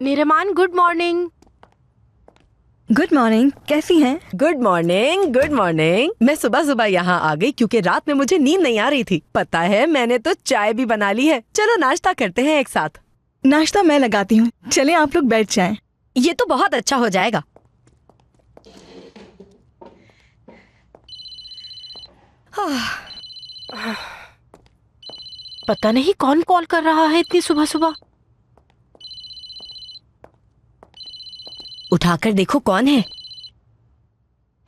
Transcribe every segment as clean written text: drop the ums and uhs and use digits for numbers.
निरमान, good morning. Good morning, कैसी हैं? Good morning, good morning. मैं सुबह सुबह यहाँ आ गई क्योंकि रात में मुझे नींद नहीं आ रही थी। पता है, मैंने तो चाय भी बना ली है। चलो नाश्ता करते हैं एक साथ। नाश्ता मैं लगाती हूँ, चले आप लोग बैठ जाएं। ये तो बहुत अच्छा हो जाएगा। पता नहीं कौन कॉल कर रहा है इतनी सुबह सुबह। उठाकर देखो कौन है।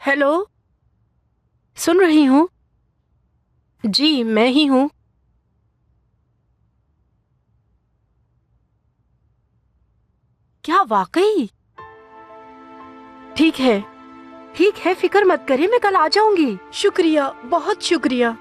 हेलो, सुन रही हूँ जी, मैं ही हूँ। क्या वाकई? ठीक है, फिक्र मत करिए, मैं कल आ जाऊंगी। शुक्रिया, बहुत शुक्रिया।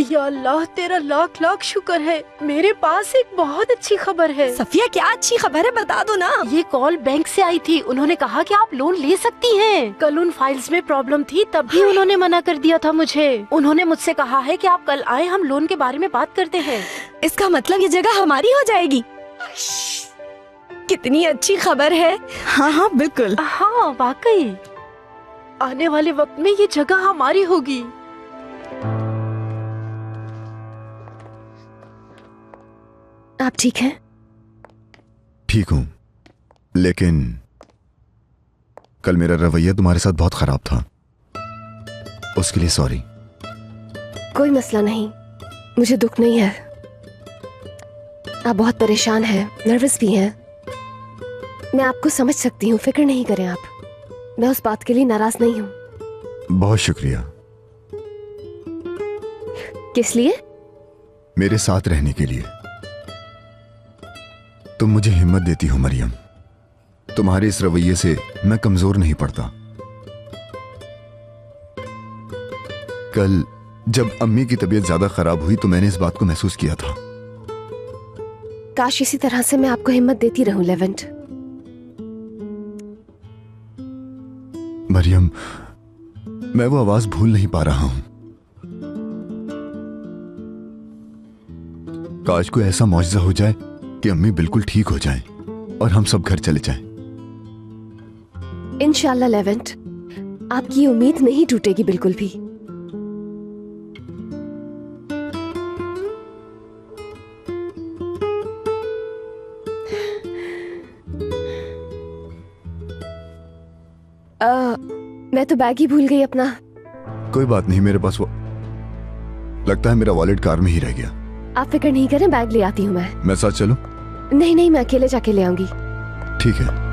या अल्लाह, तेरा लाख लाख शुक्र है। मेरे पास एक बहुत अच्छी खबर है। सफिया, क्या अच्छी खबर है, बता दो ना। ये कॉल बैंक से आई थी। उन्होंने कहा कि आप लोन ले सकती हैं। कल उन फाइल्स में प्रॉब्लम थी, तब भी उन्होंने मना कर दिया था मुझे। उन्होंने मुझसे कहा है कि आप कल आए, हम लोन के बारे में बात करते हैं। इसका मतलब ये जगह हमारी हो जाएगी। कितनी अच्छी खबर है। हाँ हाँ बिल्कुल। हाँ वाकई, आने वाले वक्त में ये जगह हमारी होगी। आप ठीक हैं? ठीक हूं, लेकिन कल मेरा रवैया तुम्हारे साथ बहुत खराब था, उसके लिए सॉरी। कोई मसला नहीं, मुझे दुख नहीं है। आप बहुत परेशान हैं, नर्वस भी हैं। मैं आपको समझ सकती हूँ, फिक्र नहीं करें आप। मैं उस बात के लिए नाराज नहीं हूँ। बहुत शुक्रिया। किस लिए? मेरे साथ रहने के लिए। तुम मुझे हिम्मत देती हो मरियम। तुम्हारे इस रवैये से मैं कमजोर नहीं पड़ता। कल जब अम्मी की तबीयत ज्यादा खराब हुई तो मैंने इस बात को महसूस किया था। काश इसी तरह से मैं आपको हिम्मत देती रहूं लेवेंट। मरियम, मैं वो आवाज भूल नहीं पा रहा हूं। काश कोई ऐसा मौजज़ा हो जाए कि अम्मी बिल्कुल ठीक हो जाएं और हम सब घर चले जाएं। इंशाल्लाह लेवेंट, आपकी उम्मीद नहीं टूटेगी बिल्कुल भी। मैं तो बैग ही भूल गई अपना। कोई बात नहीं, मेरे पास वो लगता है मेरा वॉलेट कार में ही रह गया। आप फिक्र नहीं करें, बैग ले आती हूँ मैं साथ चलूं? नहीं नहीं, मैं अकेले जाके ले आऊंगी। ठीक है।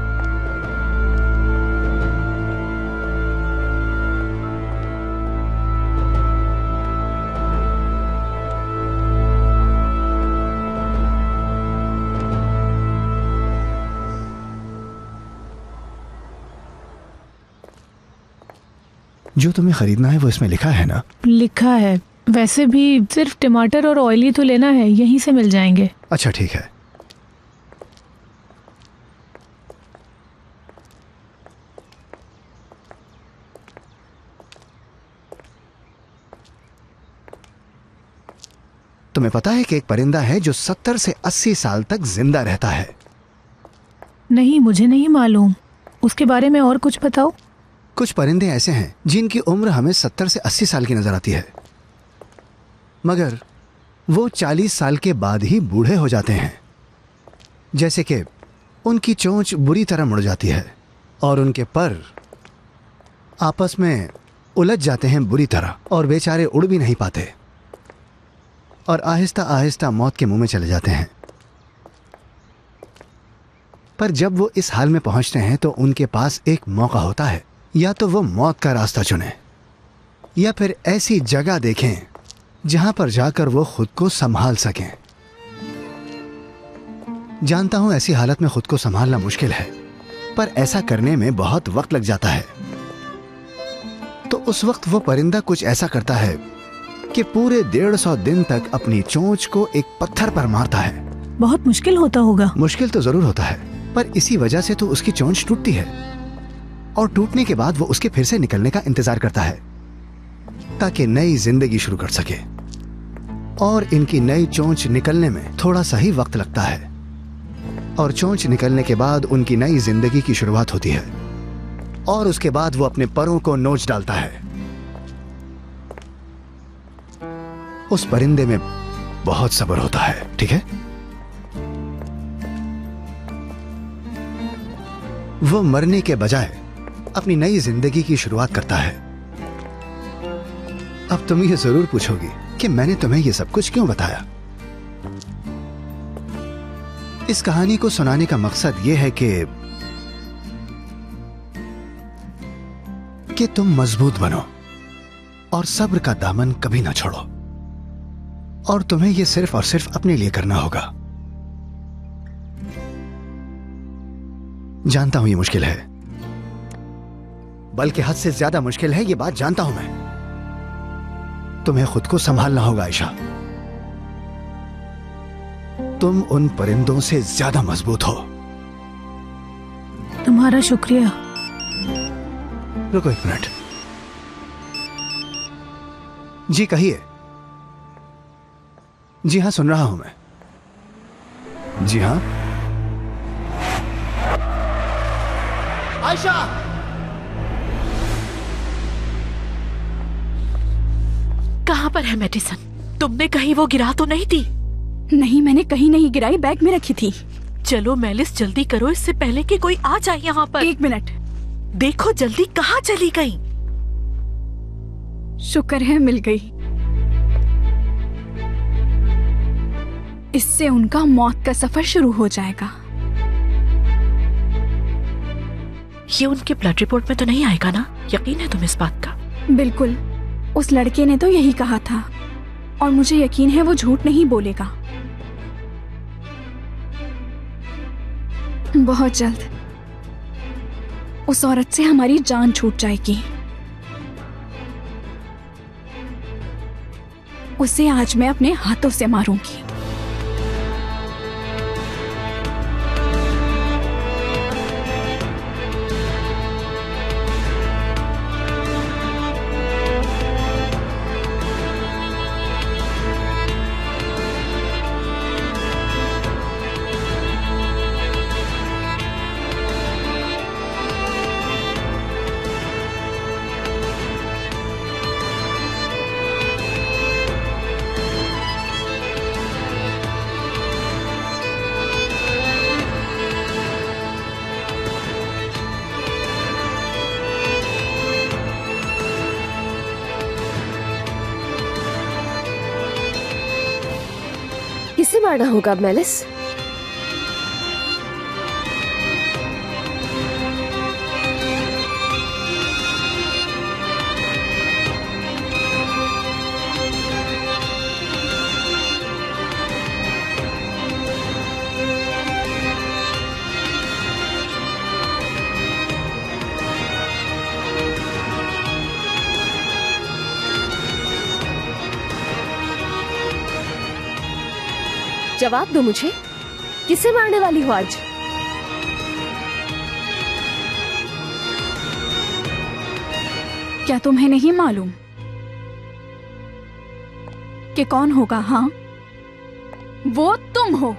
जो तुम्हें खरीदना है वो इसमें लिखा है ना? लिखा है। वैसे भी सिर्फ टमाटर और ऑयल ही तो लेना है, यहीं से मिल जाएंगे। अच्छा ठीक है। तुम्हें पता है कि एक परिंदा है जो 70 से 80 साल तक जिंदा रहता है? नहीं, मुझे नहीं मालूम। उसके बारे में और कुछ बताओ। कुछ परिंदे ऐसे हैं जिनकी उम्र हमें 70 से 80 साल की नजर आती है, मगर वो 40 साल के बाद ही बूढ़े हो जाते हैं। जैसे कि उनकी चोंच बुरी तरह मुड़ जाती है और उनके पर आपस में उलझ जाते हैं बुरी तरह, और बेचारे उड़ भी नहीं पाते और आहिस्ता आहिस्ता मौत के मुंह में चले जाते हैं। पर जब वो इस हाल में पहुंचते हैं तो उनके पास एक मौका होता है, या तो वो मौत का रास्ता चुनें या फिर ऐसी जगह देखें जहां पर जाकर वो खुद को संभाल सकें। जानता हूं ऐसी हालत में खुद को संभालना मुश्किल है, पर ऐसा करने में बहुत वक्त लग जाता है। तो उस वक्त वो परिंदा कुछ ऐसा करता है कि पूरे 150 दिन तक अपनी चोंच को एक पत्थर पर मारता है। बहुत मुश्किल होता होगा। मुश्किल तो जरूर होता है, पर इसी वजह से तो उसकी चोंच टूटती है, और टूटने के बाद वो उसके फिर से निकलने का इंतजार करता है ताकि नई जिंदगी शुरू कर सके। और इनकी नई चोंच निकलने में थोड़ा सा ही वक्त लगता है। और चोंच निकलने के बाद उनकी नई जिंदगी की शुरुआत होती है। और उसके बाद वो अपने परों को नोच डालता है। उस परिंदे में बहुत सब्र होता है, ठीक है? वो मरने के बजाय अपनी नई जिंदगी की शुरुआत करता है। अब तुम ये जरूर पूछोगी कि मैंने तुम्हें ये सब कुछ क्यों बताया। इस कहानी को सुनाने का मकसद यह है कि तुम मजबूत बनो और सब्र का दामन कभी ना छोड़ो। और तुम्हें यह सिर्फ और सिर्फ अपने लिए करना होगा। जानता हूं ये मुश्किल है, बल्कि हद से ज्यादा मुश्किल है, ये बात जानता हूं मैं। तुम्हें खुद को संभालना होगा आयशा। तुम उन परिंदों से ज्यादा मजबूत हो। तुम्हारा शुक्रिया। रुको एक मिनट। जी कहिए। जी हां, सुन रहा हूं मैं। जी हां। आयशा! कहाँ पर है मेडिसिन? तुमने कहीं वो गिरा तो नहीं थी? नहीं, मैंने कहीं नहीं गिराई, बैग में रखी थी। चलो मेलिस जल्दी करो, इससे पहले कि कोई आ जाए यहाँ पर। 1 मिनट। देखो जल्दी, कहाँ चली गई? शुक्र है मिल गई। इससे उनका मौत का सफर शुरू हो जाएगा। ये उनके ब्लड रिपोर्ट में तो नहीं आएगा ना? यकीन है तुम्हें इस बात का? बिल्कुल, उस लड़के ने तो यही कहा था और मुझे यकीन है वो झूठ नहीं बोलेगा। बहुत जल्द उस औरत से हमारी जान छूट जाएगी। उसे आज मैं अपने हाथों से मारूंगी। किसे मारना होगा अब मेलिस? जवाब दो मुझे, किसे मारने वाली हो आज? क्या तुम्हें नहीं मालूम कि कौन होगा? हाँ, वो तुम हो।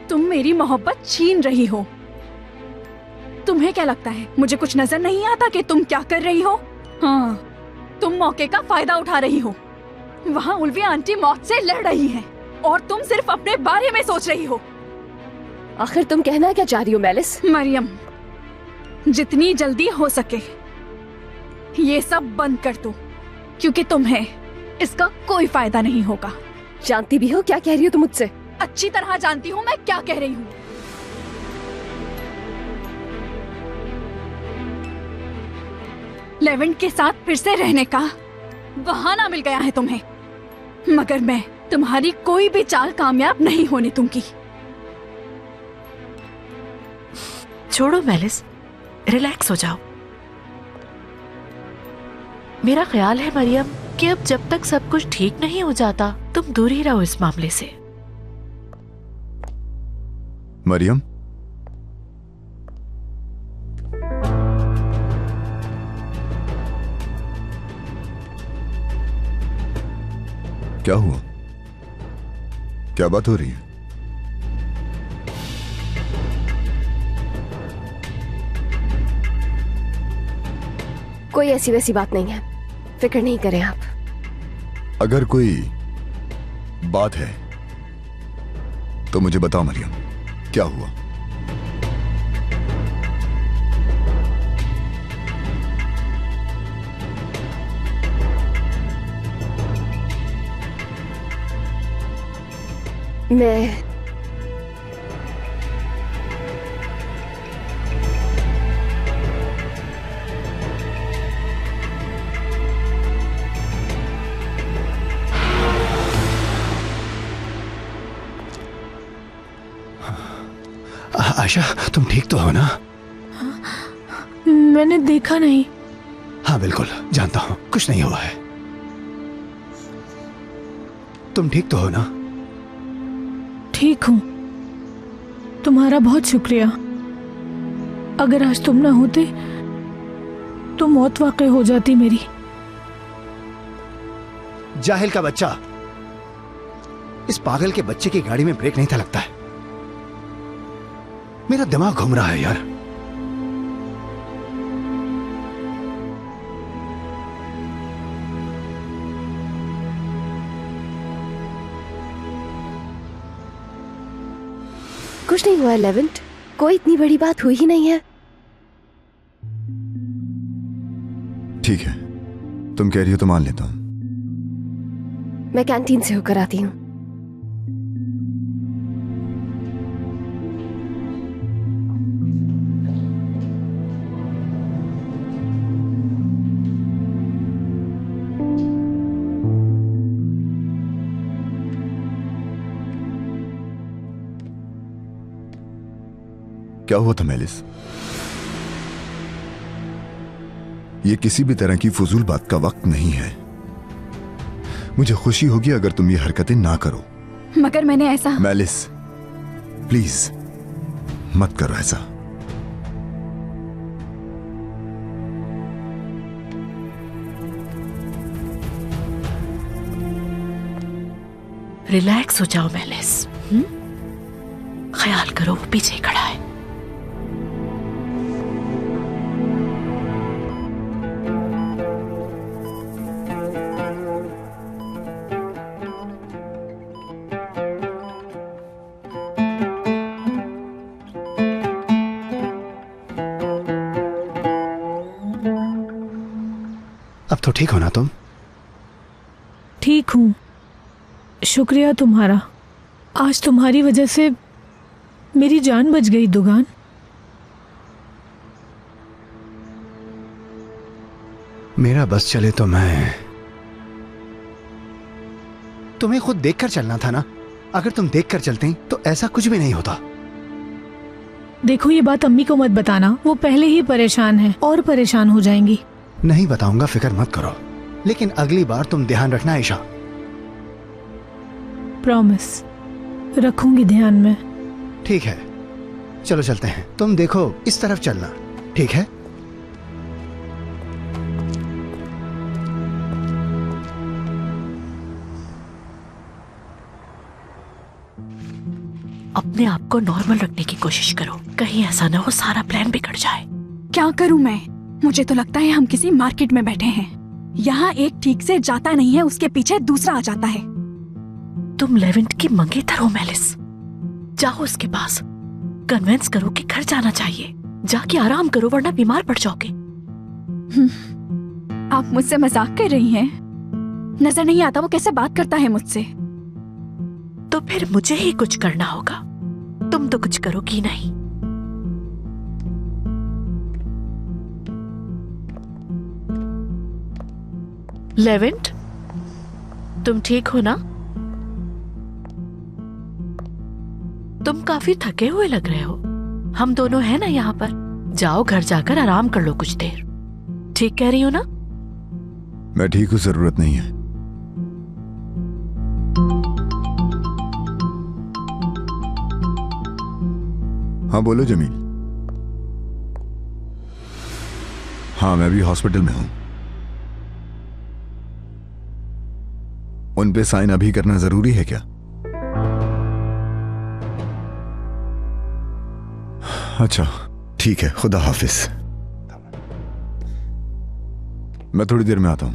तुम मेरी मोहब्बत छीन रही हो। तुम्हें क्या लगता है मुझे कुछ नजर नहीं आता कि तुम क्या कर रही हो? हाँ, तुम मौके का फायदा उठा रही हो। वहाँ उल्विया आंटी मौत से लड़ रही हैं और तुम सिर्फ अपने बारे में सोच रही हो। आखिर तुम कहना क्या चाह रही हो मेलिस? मरियम, जितनी जल्दी हो सके ये सब बंद कर दो, क्योंकि तुम्हें इसका कोई फायदा नहीं होगा। जानती भी हो क्या कह रही हो तुम मुझसे? अच्छी तरह जानती हूँ मैं क्या कह रही हूँ। लेवेंट के साथ फिर से रहने का बहाना मिल गया है तुम्हें, मगर मैं तुम्हारी कोई भी चाल कामयाब नहीं होने दूंगी। छोड़ो मेलिस, रिलैक्स हो जाओ। मेरा ख्याल है मरियम कि अब जब तक सब कुछ ठीक नहीं हो जाता तुम दूर ही रहो इस मामले से। मरियम, क्या हुआ? क्या बात हो रही है? कोई ऐसी वैसी बात नहीं है, फिक्र नहीं करें आप। अगर कोई बात है तो मुझे बताओ मरियम, क्या हुआ? मैं आशा, तुम ठीक तो हो ना? मैंने देखा नहीं। हाँ बिल्कुल, जानता हूं कुछ नहीं हुआ है। तुम ठीक तो हो ना? ठीक हूँ, तुम्हारा बहुत शुक्रिया। अगर आज तुम ना होते तो मौत वाकई हो जाती मेरी। जाहिल का बच्चा, इस पागल के बच्चे की गाड़ी में ब्रेक नहीं था लगता है। मेरा दिमाग घूम रहा है यार। कुछ नहीं हुआ लेवेंट, कोई इतनी बड़ी बात हुई ही नहीं है। ठीक है, तुम कह रही हो तो मान लेता हूं। मैं कैंटीन से होकर आती हूँ। क्या हुआ था मेलिस? ये किसी भी तरह की फजूल बात का वक्त नहीं है। मुझे खुशी होगी अगर तुम ये हरकतें ना करो। मगर मैंने ऐसा। मेलिस, प्लीज मत करो ऐसा। रिलैक्स हो जाओ मेलिस। ख्याल करो वो पीछे खड़ा है। अब तो ठीक हो ना तुम? ठीक हूँ, शुक्रिया तुम्हारा। आज तुम्हारी वजह से मेरी जान बच गई दुगान। मेरा बस चले तो मैं। तुम्हें खुद देखकर चलना था ना। अगर तुम देखकर चलते तो ऐसा कुछ भी नहीं होता। देखो, ये बात अम्मी को मत बताना, वो पहले ही परेशान है और परेशान हो जाएंगी। नहीं बताऊंगा, फिक्र मत करो। लेकिन अगली बार तुम ध्यान रखना ईशा। प्रॉमिस, रखूंगी ध्यान में। ठीक है, चलो चलते हैं। तुम देखो इस तरफ चलना, ठीक है? अपने आप को नॉर्मल रखने की कोशिश करो, कहीं ऐसा ना हो सारा प्लान बिगड़ जाए। क्या करूं मैं? मुझे तो लगता है हम किसी मार्केट में बैठे हैं। यहाँ एक ठीक से जाता नहीं है, उसके पीछे दूसरा आ जाता है। तुम लेवेंट की मंगेतर हो मेलिस। जाओ उसके पास, कन्विंस करो कि घर जाना चाहिए। जाके आराम करो वरना बीमार पड़ जाओगे। आप मुझसे मजाक कर रही हैं? नजर नहीं आता वो कैसे बात करता है मुझसे? तो फिर मुझे ही कुछ करना होगा, तुम तो कुछ करोगी नहीं। लेवेंट, तुम ठीक हो ना? तुम काफी थके हुए लग रहे हो। हम दोनों हैं ना यहाँ पर। जाओ घर जाकर आराम कर लो कुछ देर। ठीक कह रही हो ना? मैं ठीक हूं, जरूरत नहीं है। हाँ बोलो जमील। हाँ मैं भी हॉस्पिटल में हूं। उन पे साइन अभी करना जरूरी है क्या? अच्छा ठीक है, खुदा हाफिज। मैं थोड़ी देर में आता हूं।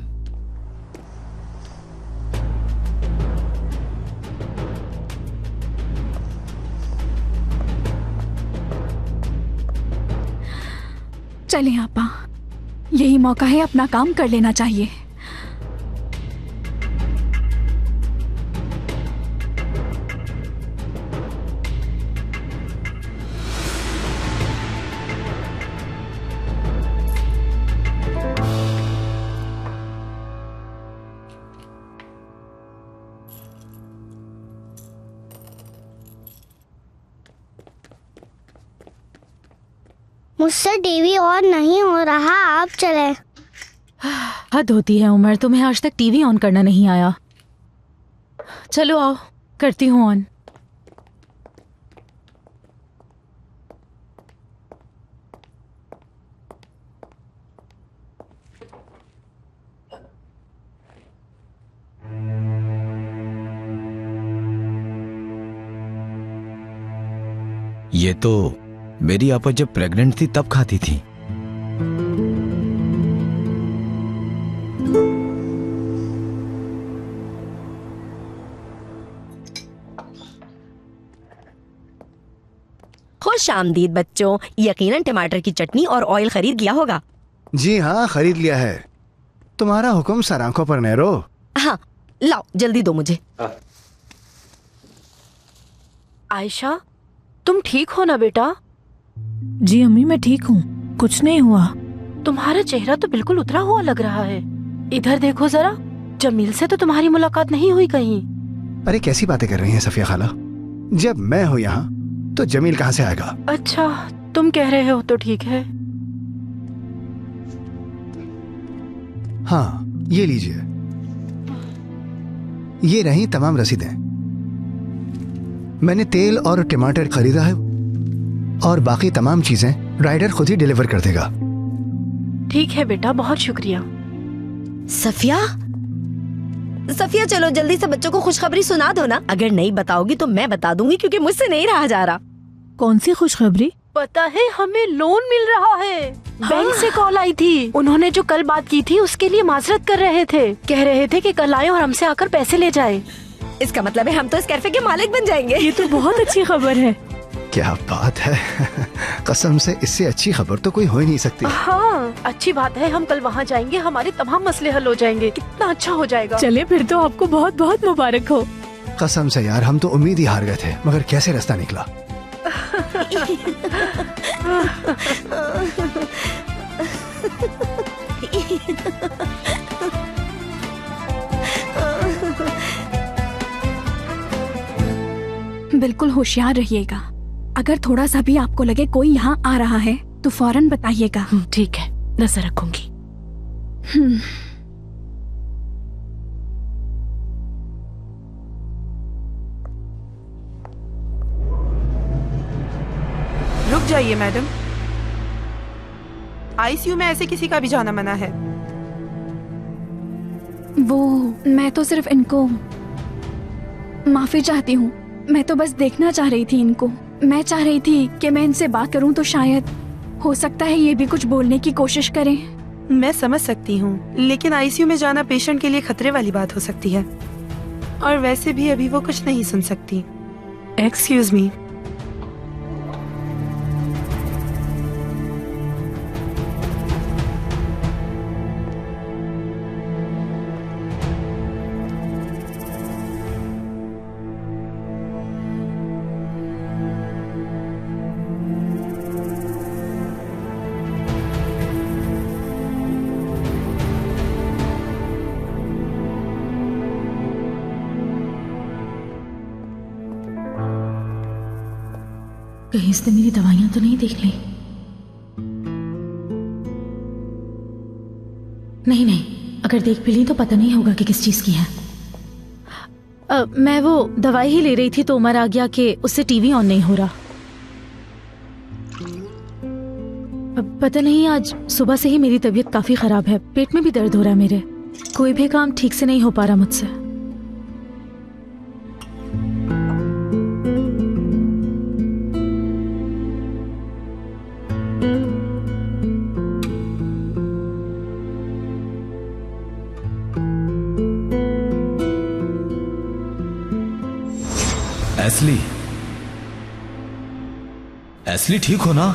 चलिए आपा, यही मौका है, अपना काम कर लेना चाहिए। मुझसे टीवी ऑन नहीं हो रहा, आप चले। हद होती है उमर, तुम्हें आज तक टीवी ऑन करना नहीं आया। चलो आओ, करती हूँ ऑन। ये तो मेरी आपा जब प्रेग्नेंट थी तब खाती थी। खुश आमदीद बच्चों, यकीनन टमाटर की चटनी और ऑयल खरीद लिया होगा। जी हाँ, खरीद लिया है। तुम्हारा हुक्म सर आंखों पर नहरो। हाँ लाओ, जल्दी दो मुझे। आयशा, तुम ठीक हो ना बेटा? जी अम्मी, मैं ठीक हूँ, कुछ नहीं हुआ। तुम्हारा चेहरा तो बिल्कुल उतरा हुआ लग रहा है। इधर देखो जरा, जमील से तो तुम्हारी मुलाकात नहीं हुई कहीं। अरे कैसी बातें कर रही हैं सफिया खाला? जब मैं हूँ यहाँ तो जमील कहाँ से आएगा? अच्छा, तुम कह रहे हो तो ठीक है। हाँ, ये लीजिए, ये रही तमाम रसीदें। मैंने तेल और टमाटर खरीदा है और बाकी तमाम चीजें राइडर खुद ही डिलीवर कर देगा। ठीक है बेटा, बहुत शुक्रिया। सफिया, सफिया चलो जल्दी से बच्चों को खुशखबरी सुना दो ना। अगर नहीं बताओगी तो मैं बता दूंगी, क्योंकि मुझसे नहीं रहा जा रहा। कौन सी खुशखबरी? पता है, हमें लोन मिल रहा है। बैंक से कॉल आई थी। उन्होंने जो कल बात की थी उसके लिए माजरत कर रहे थे। कह रहे थे कि कल आए और हमसे आकर पैसे ले जाए। इसका मतलब है हम तो इस कैफे के मालिक बन जाएंगे। ये तो बहुत अच्छी खबर है। क्या बात है, कसम से इससे अच्छी खबर तो कोई हो ही नहीं सकती। हाँ, अच्छी बात है, हम कल वहाँ जाएंगे, हमारे तमाम मसले हल हो जाएंगे। कितना अच्छा हो जाएगा। चले फिर तो आपको बहुत बहुत मुबारक हो। कसम से यार, हम तो उम्मीद ही हार गए थे, मगर कैसे रास्ता निकला। बिल्कुल होशियार रहिएगा। अगर थोड़ा सा भी आपको लगे कोई यहाँ आ रहा है तो फौरन बताइएगा। ठीक है, नजर रखूंगी। रुक जाइए मैडम, आईसीयू में ऐसे किसी का भी जाना मना है। वो मैं तो सिर्फ इनको माफी चाहती हूँ। मैं तो बस देखना चाह रही थी इनको। मैं चाह रही थी कि मैं इनसे बात करूं तो शायद हो सकता है ये भी कुछ बोलने की कोशिश करें। मैं समझ सकती हूँ, लेकिन आईसीयू में जाना पेशेंट के लिए खतरे वाली बात हो सकती है, और वैसे भी अभी वो कुछ नहीं सुन सकती। Excuse me. कहीं इसने मेरी दवाइयां तो नहीं देख ली? नहीं नहीं, अगर देख भी ली तो पता नहीं होगा कि किस चीज की है। मैं वो दवाई ही ले रही थी तो उमर आ गया कि उससे टीवी ऑन नहीं हो रहा। पता नहीं, आज सुबह से ही मेरी तबीयत काफी खराब है, पेट में भी दर्द हो रहा है मेरे। कोई भी काम ठीक से नहीं हो पा रहा मुझसे। एस्ली, एस्ली ठीक हो ना?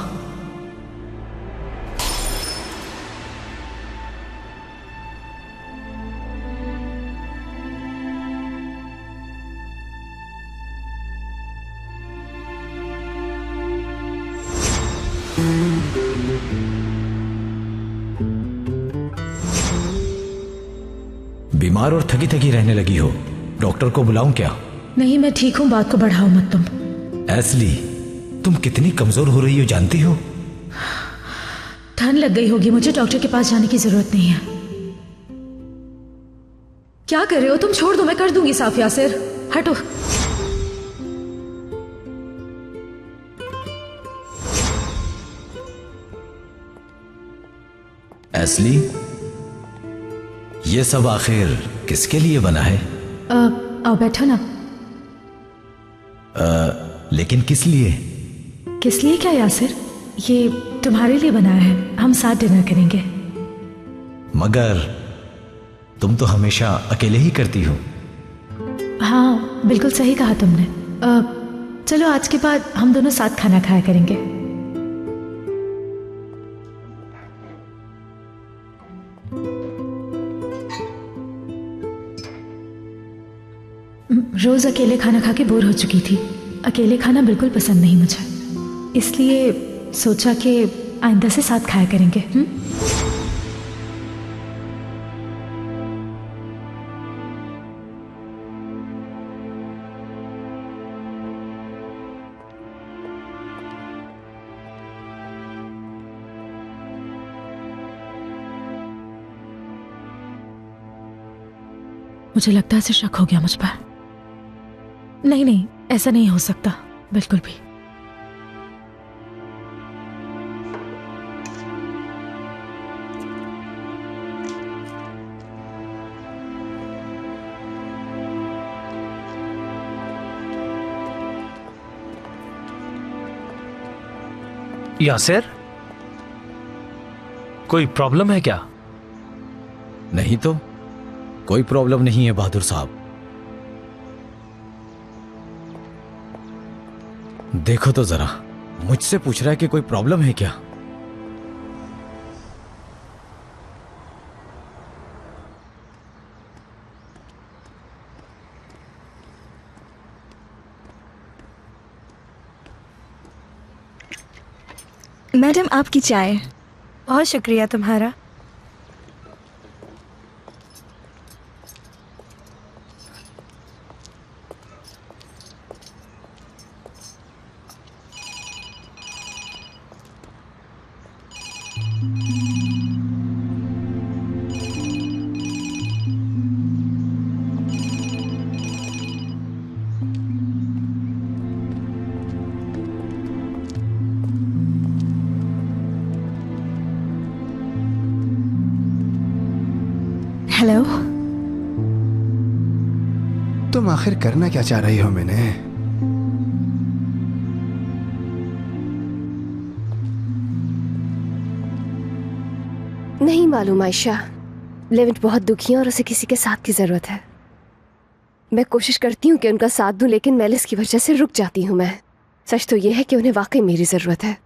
बीमार और थकी थकी रहने लगी हो, डॉक्टर को बुलाऊं क्या? नहीं, मैं ठीक हूँ, बात को बढ़ाओ मत तुम। एस्ली, तुम कितनी कमजोर हो रही हो जानती हो? ठंड लग गई होगी, मुझे डॉक्टर के पास जाने की जरूरत नहीं है। क्या कर रहे हो तुम? छोड़ दो, मैं कर दूंगी साफ। यासिर हटो। एस्ली, ये सब आखिर किसके लिए बना है? आओ बैठो ना। लेकिन किस लिए? किस लिए क्या यासिर? ये तुम्हारे लिए बनाया है, हम साथ डिनर करेंगे। मगर तुम तो हमेशा अकेले ही करती हो। हाँ बिल्कुल सही कहा तुमने। चलो आज के बाद हम दोनों साथ खाना खाया करेंगे। रोज अकेले खाना खा के बोर हो चुकी थी। अकेले खाना बिल्कुल पसंद नहीं मुझे, इसलिए सोचा कि आइंदा से साथ खाया करेंगे। मुझे लगता है इसे शक हो गया मुझ पर। नहीं नहीं, ऐसा नहीं हो सकता बिल्कुल भी। यासिर, कोई प्रॉब्लम है क्या? नहीं तो कोई प्रॉब्लम नहीं है बहादुर साहब। देखो तो जरा, मुझसे पूछ रहा है कि कोई प्रॉब्लम है क्या? मैडम आपकी चाय। बहुत शुक्रिया तुम्हारा। हेलो। तुम आखिर करना क्या चाह रही हो? मैंने नहीं मालूम आयशा। लेविंट बहुत दुखी है और उसे किसी के साथ की जरूरत है। मैं कोशिश करती हूँ कि उनका साथ दूं, लेकिन मेलिस की वजह से रुक जाती हूँ मैं। सच तो यह है कि उन्हें वाकई मेरी जरूरत है।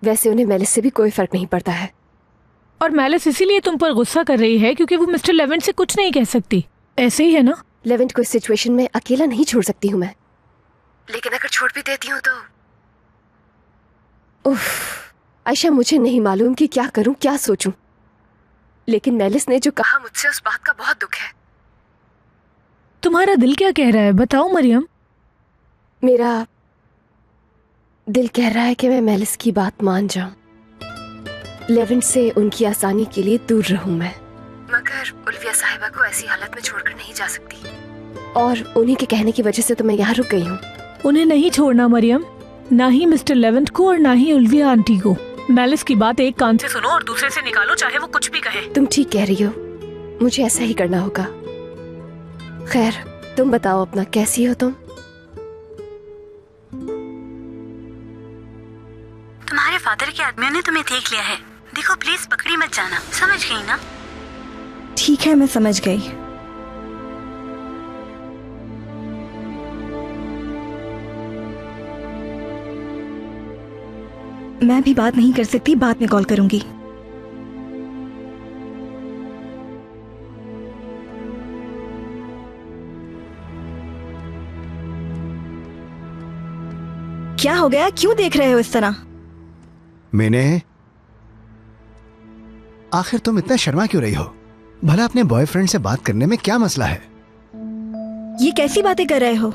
वैसे उन्हें मेलिस से भी कोई फर्क नहीं पड़ता है। और मेलिस इसीलिए तुम पर गुस्सा कर रही है क्योंकि वो मिस्टर लेवेंट से कुछ नहीं कह सकती। ऐसे ही है ना? लेवेंट को इस सिचुएशन में अकेला नहीं छोड़ सकती हूँ मैं, लेकिन अगर छोड़ भी देती हूँ तो उफ, आयशा मुझे नहीं मालूम कि क्या करूं, क्या सोचूं। लेकिन मेलिस ने जो कहा मुझसे, उस बात का बहुत दुख है। तुम्हारा दिल क्या कह रहा है बताओ मरियम। मेरा दिल कह रहा है कि मैं मेलिस की बात मान जाऊं। लेवेंट से उनकी आसानी के लिए दूर रहूं मैं, मगर उल्विया साहिबा को ऐसी हालत में छोड़कर नहीं जा सकती। और उन्हीं के कहने की वजह से तो मैं यहाँ रुक गई हूँ। उन्हें नहीं छोड़ना मरियम, ना ही मिस्टर लेवेंट को और ना ही उल्विया आंटी को। मेलिस की बात एक कान से सुनो और दूसरे से निकालो, चाहे वो कुछ भी कहे। तुम ठीक कह रही हो, मुझे ऐसा ही करना होगा। खैर तुम बताओ अपना, कैसी हो तुम? तुम्हारे फादर के आदमियों ने तुम्हें देख लिया है। देखो प्लीज पकड़ी मत जाना, समझ गई ना? ठीक है मैं समझ गई। मैं भी बात नहीं कर सकती, बाद में कॉल करूंगी। क्या हो गया, क्यों देख रहे हो इस तरह? मैंने आखिर तुम इतना शर्मा क्यों रही हो? भला अपने बॉयफ्रेंड से बात करने में क्या मसला है? ये कैसी बातें कर रहे हो?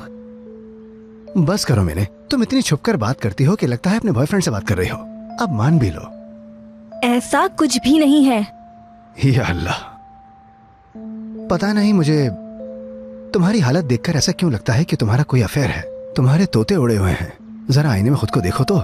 बस करो मैंने, तुम इतनी छुपकर बात करती हो कि लगता है अपने बॉयफ्रेंड से बात कर रही हो। अब मान भी लो। ऐसा कुछ भी नहीं है। या अल्लाह, पता नहीं मुझे तुम्हारी हालत देखकर ऐसा क्यों लगता है कि तुम्हारा कोई अफेयर है। तुम्हारे तोते उड़े हुए हैं, जरा आईने में खुद को देखो तो।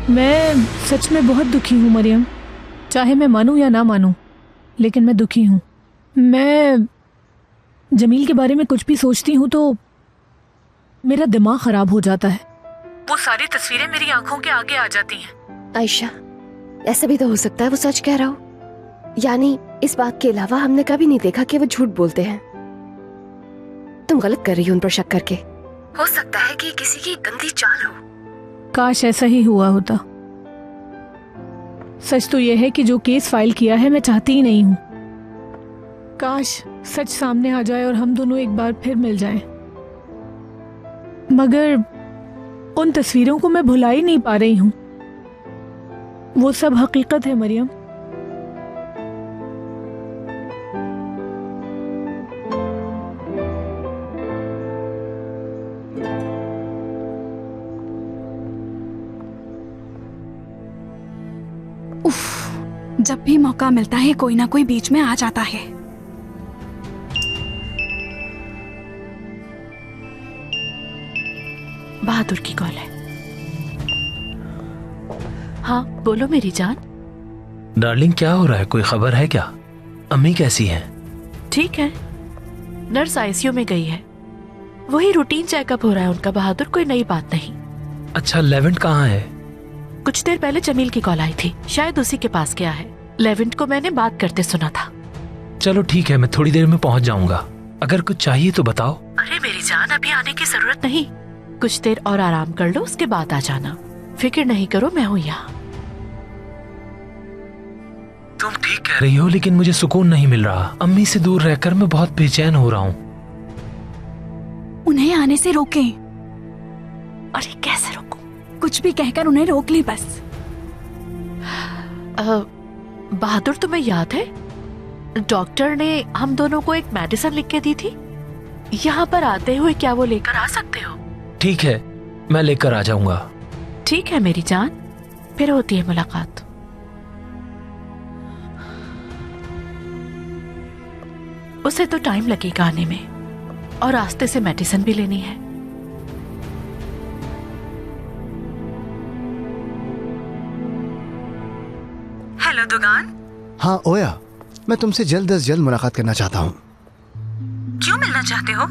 मैं सच में बहुत दुखी हूँ मरियम, चाहे मैं मानूं या ना मानूं, लेकिन मैं दुखी हूँ। मैं जमील के बारे में कुछ भी सोचती हूँ तो मेरा दिमाग खराब हो जाता है। वो सारी तस्वीरें मेरी आंखों के आगे आ जाती हैं। आयशा, ऐसा भी तो हो सकता है वो सच कह रहा हो। यानी इस बात के अलावा हमने कभी नहीं देखा कि वो झूठ बोलते हैं। तुम गलत कर रही हो उन पर शक करके। हो सकता है कि किसी की गंदी चाल हो। काश ऐसा ही हुआ होता। सच तो यह है कि जो केस फाइल किया है मैं चाहती ही नहीं हूँ। काश सच सामने आ जाए और हम दोनों एक बार फिर मिल जाएं। मगर उन तस्वीरों को मैं भुला ही नहीं पा रही हूँ। वो सब हकीकत है मरियम। जब भी मौका मिलता है कोई ना कोई बीच में आ जाता है। बहादुर की कॉल है। हाँ बोलो मेरी जान। डार्लिंग क्या हो रहा है, कोई खबर है क्या? अम्मी कैसी हैं? ठीक है, नर्स आईसीयू में गई है। वही रूटीन चेकअप हो रहा है उनका बहादुर, कोई नई बात नहीं। अच्छा लेवेंट कहाँ है? कुछ देर पहले जमील की कॉल आई थी, शायद उसी के पास गया है। लेवेंट को मैंने बात करते सुना था। चलो ठीक है, मैं थोड़ी देर में पहुंच जाऊंगा। अगर कुछ चाहिए तो बताओ। अरे मेरी जान, अभी आने की जरूरत नहीं। कुछ देर और आराम कर लो, उसके बाद आ जाना। फिक्र नहीं करो, मैं हूँ यहाँ। तुम ठीक कह रही हो, लेकिन मुझे सुकून नहीं मिल रहा। अम्मी से दूर रहकर मैं बहुत बेचैन हो रहा हूँ। उन्हें आने से रोकें। अरे कैसे रोकूं? कुछ भी कहकर उन्हें रोक ली बस। बहादुर तुम्हें याद है, डॉक्टर ने हम दोनों को एक मेडिसिन लिख के दी थी। यहाँ पर आते हुए क्या वो लेकर आ सकते हो? ठीक है, मैं लेकर आ जाऊंगा। ठीक है मेरी जान, फिर होती है मुलाकात। उसे तो टाइम लगेगा आने में, और रास्ते से मेडिसिन भी लेनी है। हेलो दुगान। हाँ ओया, मैं तुमसे जल्द से जल्द मुलाकात करना चाहता हूँ। क्यों मिलना चाहते हो?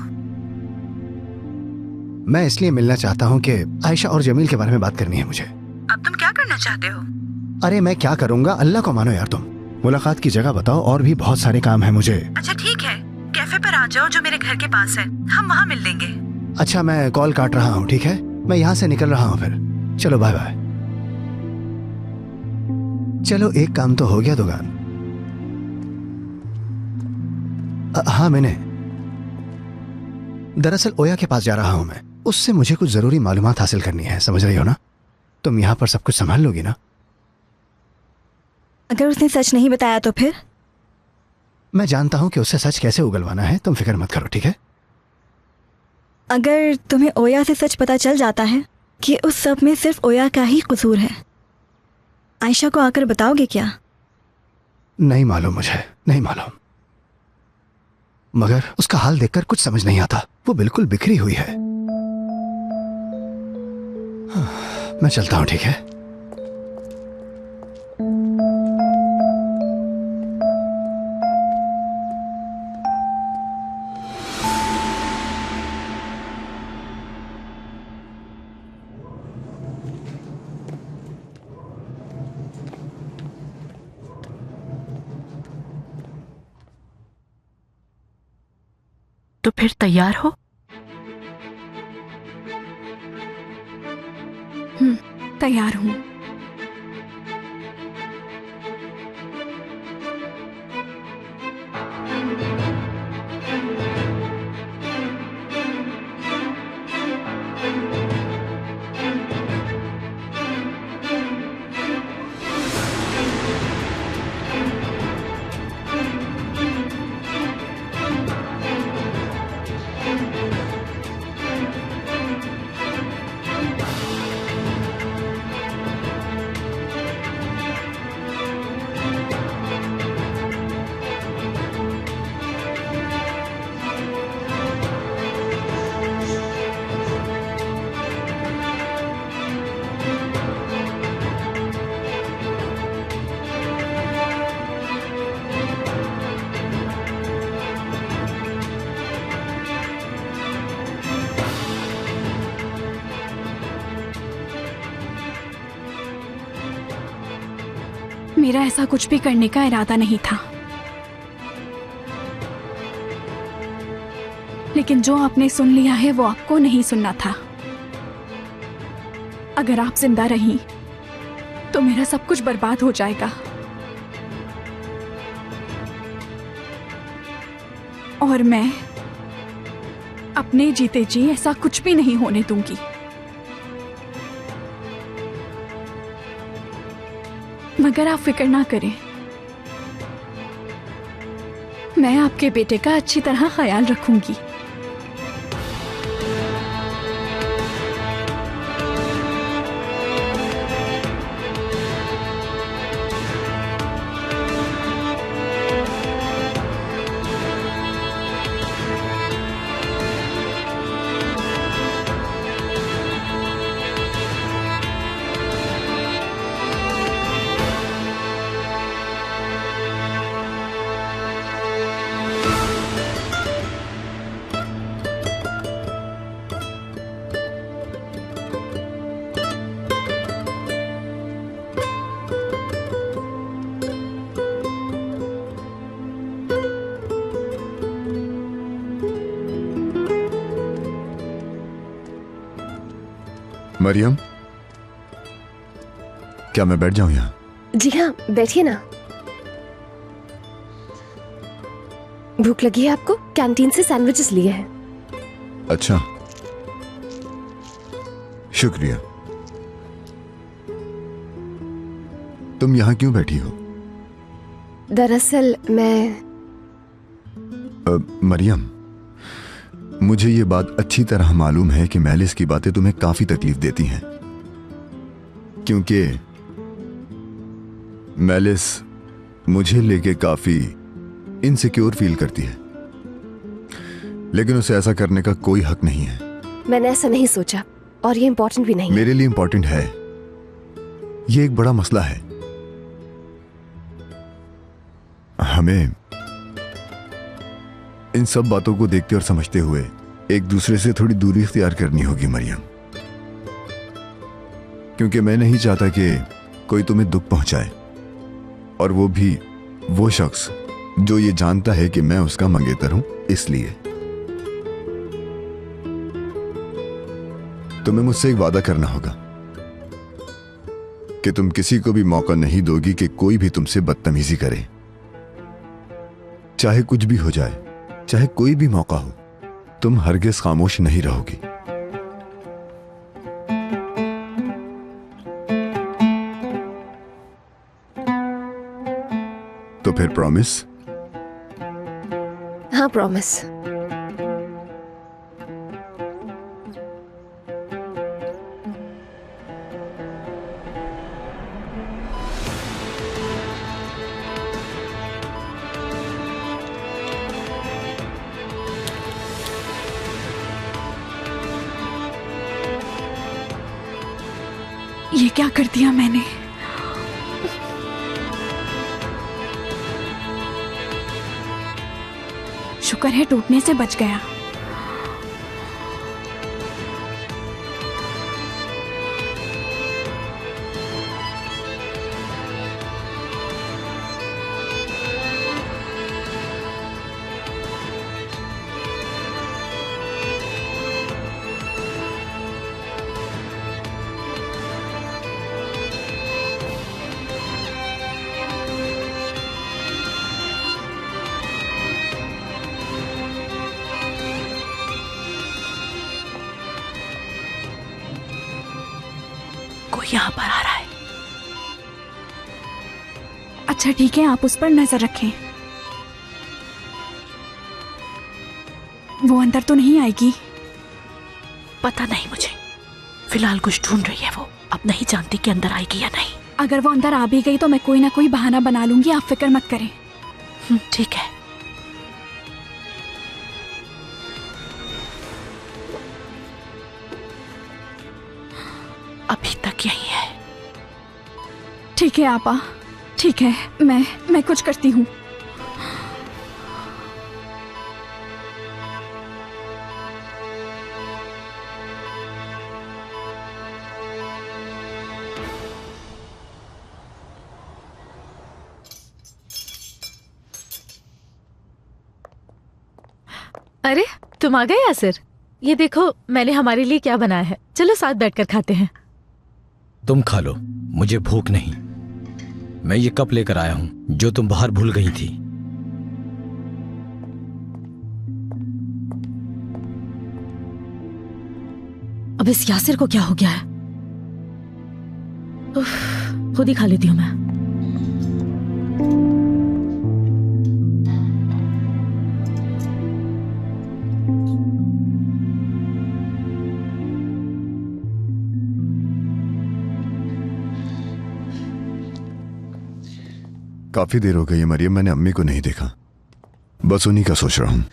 मैं इसलिए मिलना चाहता हूँ कि आयशा और जमील के बारे में बात करनी है मुझे। अब तुम क्या करना चाहते हो? अरे मैं क्या करूँगा, अल्लाह को मानो यार। तुम मुलाकात की जगह बताओ, और भी बहुत सारे काम है मुझे। अच्छा ठीक है, कैफे पर आ जाओ जो मेरे घर के पास है, हम वहाँ मिल लेंगे। अच्छा मैं कॉल काट रहा हूँ, ठीक है? मैं यहाँ से निकल रहा हूँ फिर। चलो बाय बाय। चलो एक काम तो हो गया दुगान। हाँ मैंने दरअसल ओया के पास जा रहा हूं मैं। उससे मुझे कुछ जरूरी मालूमात हासिल करनी है, समझ रही हो ना? तुम यहाँ पर सब कुछ संभाल लोगी ना? अगर उसने सच नहीं बताया तो फिर? मैं जानता हूं कि उससे सच कैसे उगलवाना है, तुम फिक्र मत करो, ठीक है? अगर तुम्हें ओया से सच पता चल जाता है कि उस सब में सिर्फ ओया का ही कसूर है, आयशा को आकर बताओगे क्या? नहीं मालूम, मुझे नहीं मालूम, मगर उसका हाल देखकर कुछ समझ नहीं आता। वो बिल्कुल बिखरी हुई है। मैं चलता हूं, ठीक है? तो फिर तैयार हो? तैयार हूँ। मेरा ऐसा कुछ भी करने का इरादा नहीं था, लेकिन जो आपने सुन लिया है वो आपको नहीं सुनना था। अगर आप जिंदा रही तो मेरा सब कुछ बर्बाद हो जाएगा, और मैं अपने जीते जी ऐसा कुछ भी नहीं होने दूंगी। मगर आप फिक्र ना करें, मैं आपके बेटे का अच्छी तरह ख्याल रखूंगी। मरियम, क्या मैं बैठ जाऊं यहाँ? जी हाँ, बैठिए ना। भूख लगी है आपको? कैंटीन से सैंडविचेस लिए हैं। अच्छा, शुक्रिया। तुम यहाँ क्यों बैठी हो? दरअसल मैं मरियम, मुझे ये बात अच्छी तरह मालूम है कि मैलिस की बातें तुम्हें काफी तकलीफ देती हैं, क्योंकि मैलिस मुझे लेके काफी इनसिक्योर फील करती है, लेकिन उसे ऐसा करने का कोई हक नहीं है। मैंने ऐसा नहीं सोचा, और ये इम्पोर्टेंट भी नहीं। मेरे लिए इम्पोर्टेंट है। ये एक बड़ा मसला है। हमें इन सब बातों को देखते और समझते हुए एक दूसरे से थोड़ी दूरी इख्तियार करनी होगी मरियम, क्योंकि मैं नहीं चाहता कि कोई तुम्हें दुख पहुंचाए, और वो भी वो शख्स जो ये जानता है कि मैं उसका मंगेतर हूं। इसलिए तुम्हें मुझसे एक वादा करना होगा कि तुम किसी को भी मौका नहीं दोगी कि कोई भी तुमसे बदतमीजी करे, चाहे कुछ भी हो जाए, चाहे कोई भी मौका हो, तुम हरगिज खामोश नहीं रहोगी। तो फिर प्रॉमिस? हाँ, प्रॉमिस। क्या कर दिया मैंने? शुक्र है टूटने से बच गया। कोई यहाँ पर आ रहा है। अच्छा ठीक है, आप उस पर नजर रखें। वो अंदर तो नहीं आएगी? पता नहीं मुझे, फिलहाल कुछ ढूंढ रही है वो। अब नहीं जानती कि अंदर आएगी या नहीं। अगर वो अंदर आ भी गई तो मैं कोई ना कोई बहाना बना लूंगी, आप फिक्र मत करें। ठीक है। अभी तक यही है। ठीक है आपा, ठीक है, मैं कुछ करती हूँ। अरे तुम आ गए यासिर। ये देखो मैंने हमारे लिए क्या बनाया है, चलो साथ बैठकर खाते हैं। तुम खा लो, मुझे भूख नहीं। मैं ये कप लेकर आया हूं जो तुम बाहर भूल गई थी। अब इस यासिर को क्या हो गया है? उफ, खुद ही खा लेती हूँ मैं। काफी देर हो गई है मरियम, मैंने अम्मी को नहीं देखा। बस उन्हीं का सोच रहा हूँ।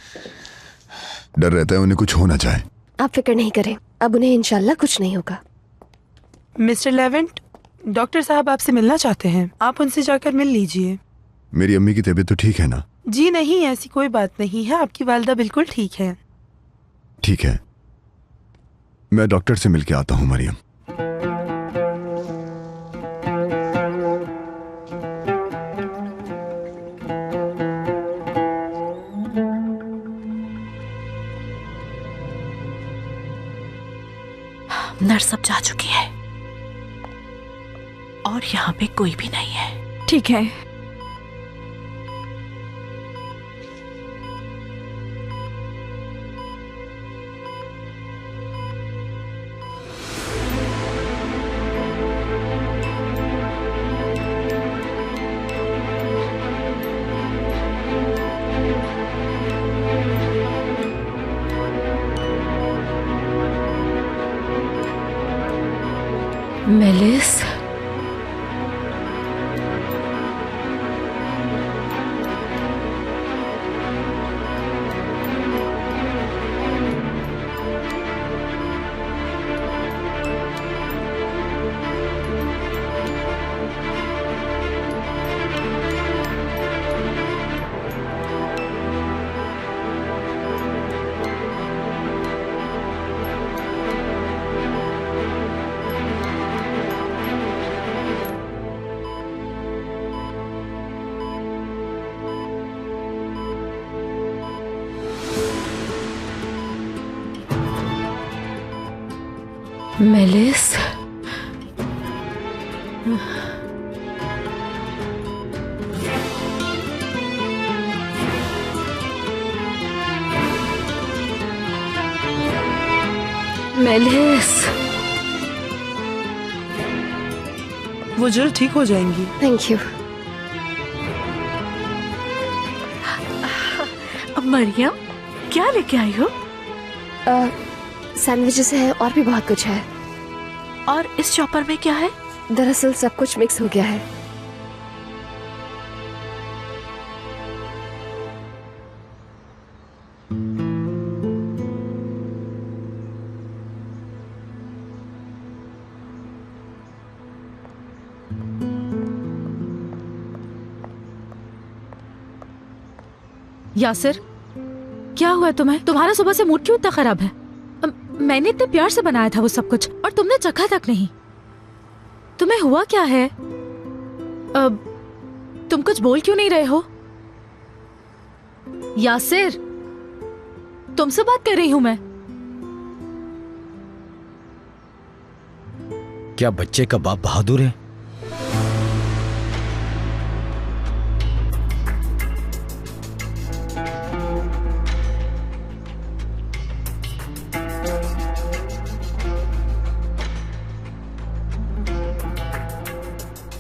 डर रहता है उन्हें कुछ हो ना जाए। आप फिक्र नहीं करें, अब उन्हें इंशाल्लाह कुछ नहीं होगा। मिस्टर लेवेंट, डॉक्टर साहब आपसे मिलना चाहते हैं, आप उनसे जाकर मिल लीजिए। मेरी अम्मी की तबीयत तो ठीक है ना? जी नहीं, ऐसी कोई बात नहीं है, आपकी वालिदा बिल्कुल ठीक है। ठीक है, मैं डॉक्टर से मिलके आता हूँ मरियम। नर्स अब जा चुकी है और यहाँ पे कोई भी नहीं है। ठीक है। Malice, malice, malice. वो जल्द ठीक हो जाएंगी। Thank you. मरियम, क्या लेके आई हो? सैंडविचेस है और भी बहुत कुछ है। और इस चॉपर में क्या है? दरअसल सब कुछ मिक्स हो गया है। यासिर, क्या हुआ तुम्हें? तुम्हारा सुबह से मूड क्यों इतना खराब है? मैंने इतने प्यार से बनाया था वो सब कुछ और तुमने चखा तक नहीं। तुम्हें हुआ क्या है? तुम कुछ बोल क्यों नहीं रहे हो? यासिर, तुमसे बात कर रही हूं मैं। क्या बच्चे का बाप बहादुर है?